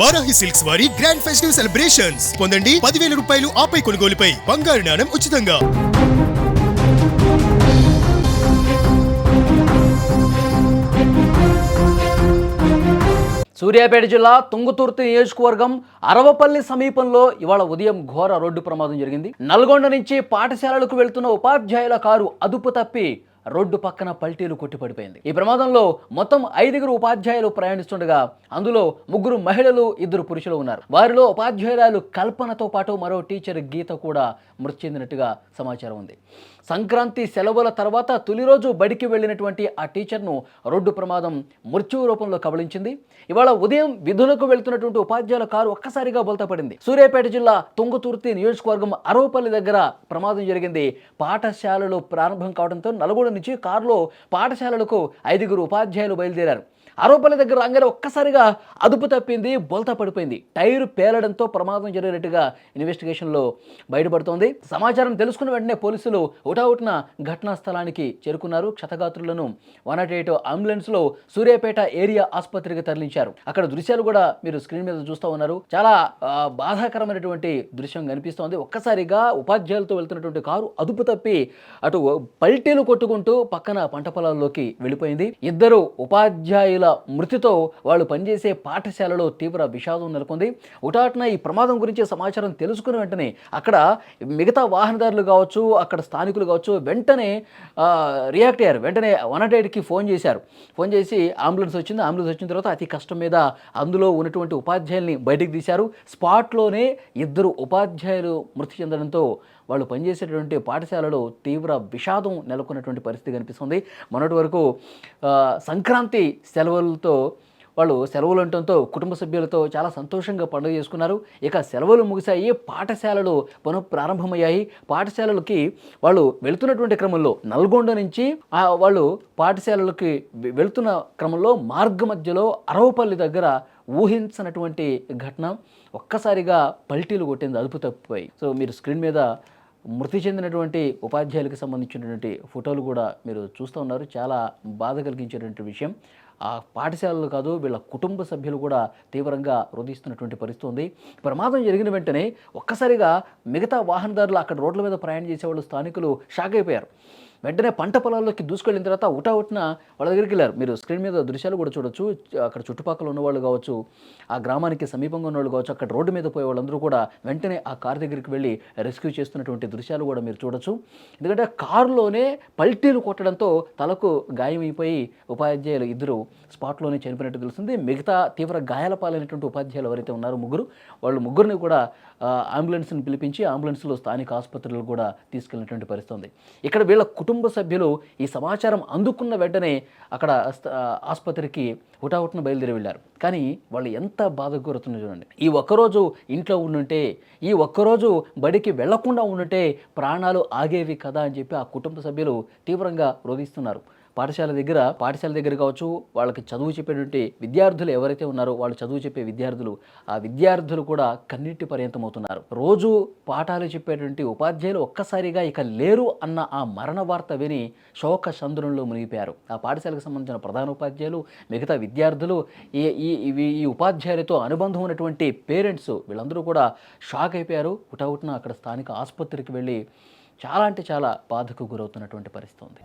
Varahi silks వారి grand festive celebrations పొందండి 10,000 రూపాయలు ఆపై కొనుగోలుపై బంగారు నాణెం ఉచితంగా. సూర్యాపేట జిల్లా తుంగతుర్తి నియోజకవర్గం అరవపల్లి సమీపంలో ఇవాళ ఉదయం ఘోర రోడ్డు ప్రమాదం జరిగింది. నల్గొండ నుంచి పాఠశాలలకు వెళ్తున్న ఉపాధ్యాయుల కారు అదుపు తప్పి రోడ్డు పక్కన పల్టీలు కొట్టిపడిపోయింది. ఈ ప్రమాదంలో మొత్తం 5 ఉపాధ్యాయులు ప్రయాణిస్తుండగా అందులో 3 మహిళలు 2 పురుషులు ఉన్నారు. వారిలో ఉపాధ్యాయురాలు కల్పనతో పాటు మరో టీచర్ గీత కూడా మృతి చెందినట్టుగా సమాచారం ఉంది. సంక్రాంతి సెలవుల తర్వాత తొలి రోజు బడికి వెళ్ళినటువంటి ఆ టీచర్ను రోడ్డు ప్రమాదం మృత్యు రూపంలో కబళించింది. ఇవాళ ఉదయం విధులకు వెళ్తున్నటువంటి ఉపాధ్యాయుల కారు ఒక్కసారిగా బోల్తాపడింది. సూర్యాపేట జిల్లా తుంగతుర్తి నియోజకవర్గం అరవపల్లి దగ్గర ప్రమాదం జరిగింది. పాఠశాలలు ప్రారంభం కావడంతో నల్గొండ నుంచి కారులో పాఠశాలలకు 5 ఉపాధ్యాయులు బయలుదేరారు. అరవపల్లి దగ్గర రాగానే ఒక్కసారిగా అదుపు తప్పింది, బోల్తా పడిపోయింది. టైరు పేలడంతో ప్రమాదం జరిగినట్టుగా ఇన్వెస్టిగేషన్లో బయటపడుతోంది. సమాచారం తెలుసుకున్న వెంటనే పోలీసులు హుటాహుటిన ఘటనా స్థలానికి చేరుకున్నారు. క్షతగాత్రులను 108 అంబులెన్స్లో సూర్యాపేట ఏరియా ఆసుపత్రికి తరలించారు. అక్కడ దృశ్యాలు కూడా మీరు స్క్రీన్ మీద చూస్తూ ఉన్నారు. చాలా బాధాకరమైనటువంటి దృశ్యం కనిపిస్తోంది. ఒక్కసారిగా ఉపాధ్యాయులతో వెళ్తున్నటువంటి కారు అదుపు తప్పి అటు పల్టీలు కొట్టుకుంటూ పక్కన పంట పొలాల్లోకి వెళ్ళిపోయింది. 2 ఉపాధ్యాయుల మృతితో వాళ్ళు పనిచేసే పాఠశాలలో తీవ్ర విషాదం నెలకొంది. హుటాహుటిన ఈ ప్రమాదం గురించి సమాచారం తెలుసుకున్న వెంటనే అక్కడ మిగతా వాహనదారులు కావచ్చు, అక్కడ స్థానికులు కావచ్చు, వెంటనే రియాక్ట్ అయ్యారు. వెంటనే 108కి ఫోన్ చేశారు. ఫోన్ చేసి అంబులెన్స్ వచ్చింది. అంబులెన్స్ వచ్చిన తర్వాత అతి కష్టం మీద అందులో ఉన్నటువంటి ఉపాధ్యాయుల్ని బయటికి తీశారు. స్పాట్లోనే 2 ఉపాధ్యాయులు మృతి చెందడంతో వాళ్ళు పనిచేసేటువంటి పాఠశాలలో తీవ్ర విషాదం నెలకొన్నటువంటి పరిస్థితి కనిపిస్తుంది. మొన్నటి వరకు సంక్రాంతి సెలవులతో వాళ్ళు సెలవులు ఉండటంతో కుటుంబ సభ్యులతో చాలా సంతోషంగా పండుగ చేసుకున్నారు. ఇక సెలవులు ముగిశాయి, పాఠశాలలు పునఃప్రారంభమయ్యాయి. పాఠశాలలకి వాళ్ళు వెళుతున్నటువంటి క్రమంలో నల్గొండ నుంచి వాళ్ళు పాఠశాలలకి వెళుతున్న క్రమంలో మార్గ మధ్యలో అరవపల్లి దగ్గర ఊహించినటువంటి ఘటన ఒక్కసారిగా పల్టీలు కొట్టింది, అదుపు తప్పిపోయి. సో మీరు స్క్రీన్ మీద మృతి చెందినటువంటి ఉపాధ్యాయులకు సంబంధించినటువంటి ఫోటోలు కూడా మీరు చూస్తూ ఉన్నారు. చాలా బాధ కలిగించేటువంటి విషయం. ఆ పాఠశాలలు కాదు, వీళ్ళ కుటుంబ సభ్యులు కూడా తీవ్రంగా రోధిస్తున్నటువంటి పరిస్థితి ఉంది. ప్రమాదం జరిగిన వెంటనే ఒక్కసారిగా మిగతా వాహనదారులు, అక్కడ రోడ్ల మీద ప్రయాణం చేసేవాళ్ళు, స్థానికులు షాక్ అయిపోయారు. వెంటనే పంట పొలాల్లోకి దూసుకెళ్ళిన తర్వాత హుటాహుటిన వాళ్ళ దగ్గరికి వెళ్ళారు. మీరు స్క్రీన్ మీద దృశ్యాలు కూడా చూడొచ్చు. అక్కడ చుట్టుపక్కల ఉన్నవాళ్ళు కావచ్చు, ఆ గ్రామానికి సమీపంగా ఉన్నవాళ్ళు కావచ్చు, అక్కడ రోడ్డు మీద పోయే వాళ్ళందరూ కూడా వెంటనే ఆ కారు దగ్గరికి వెళ్ళి రెస్క్యూ చేస్తున్నటువంటి దృశ్యాలు కూడా మీరు చూడొచ్చు. ఎందుకంటే కారులోనే పల్టీలు కొట్టడంతో తలకు గాయమైపోయి ఉపాధ్యాయులు 2 స్పాట్లోనే చనిపోయినట్టు తెలుస్తుంది. మిగతా తీవ్ర గాయాల పాలైనటువంటి ఉపాధ్యాయులు ఎవరైతే ఉన్నారో 3, వాళ్ళు 3ని కూడా అంబులెన్స్ని పిలిపించి అంబులెన్స్లో స్థానిక ఆసుపత్రులు కూడా తీసుకెళ్ళినటువంటి పరిస్థితి ఉంది. ఇక్కడ వీళ్ళ కుటుంబ సభ్యులు ఈ సమాచారం అందుకున్న వెంటనే అక్కడ ఆసుపత్రికి హుటాహుటిన బయలుదేరి వెళ్ళారు. కానీ వాళ్ళు ఎంత బాధకు గురవుతుందో చూడండి. ఈ ఒక్కరోజు ఇంట్లో ఉండుంటే, ఈ ఒక్కరోజు బడికి వెళ్లకుండా ఉండుంటే ప్రాణాలు ఆగేవి కదా అని చెప్పి ఆ కుటుంబ సభ్యులు తీవ్రంగా రోధిస్తున్నారు. పాఠశాల దగ్గర కావచ్చు, వాళ్ళకి చదువు చెప్పేటువంటి విద్యార్థులు ఎవరైతే ఉన్నారో వాళ్ళు చదువు చెప్పే విద్యార్థులు, ఆ విద్యార్థులు కూడా కన్నీటి పర్యంతమవుతున్నారు. రోజు పాఠాలు చెప్పేటువంటి ఉపాధ్యాయులు ఒక్కసారిగా ఇక లేరు అన్న ఆ మరణ వార్త విని శోక సంద్రంలో మునిగిపోయారు. ఆ పాఠశాలకు సంబంధించిన ప్రధాన ఉపాధ్యాయులు, మిగతా విద్యార్థులు, ఈ ఉపాధ్యాయులతో అనుబంధం ఉన్నటువంటి పేరెంట్స్, వీళ్ళందరూ కూడా షాక్ అయిపోయారు. హుటాహుటిన అక్కడ స్థానిక ఆసుపత్రికి వెళ్ళి చాలా అంటే చాలా బాధకు గురవుతున్నటువంటి పరిస్థితి ఉంది.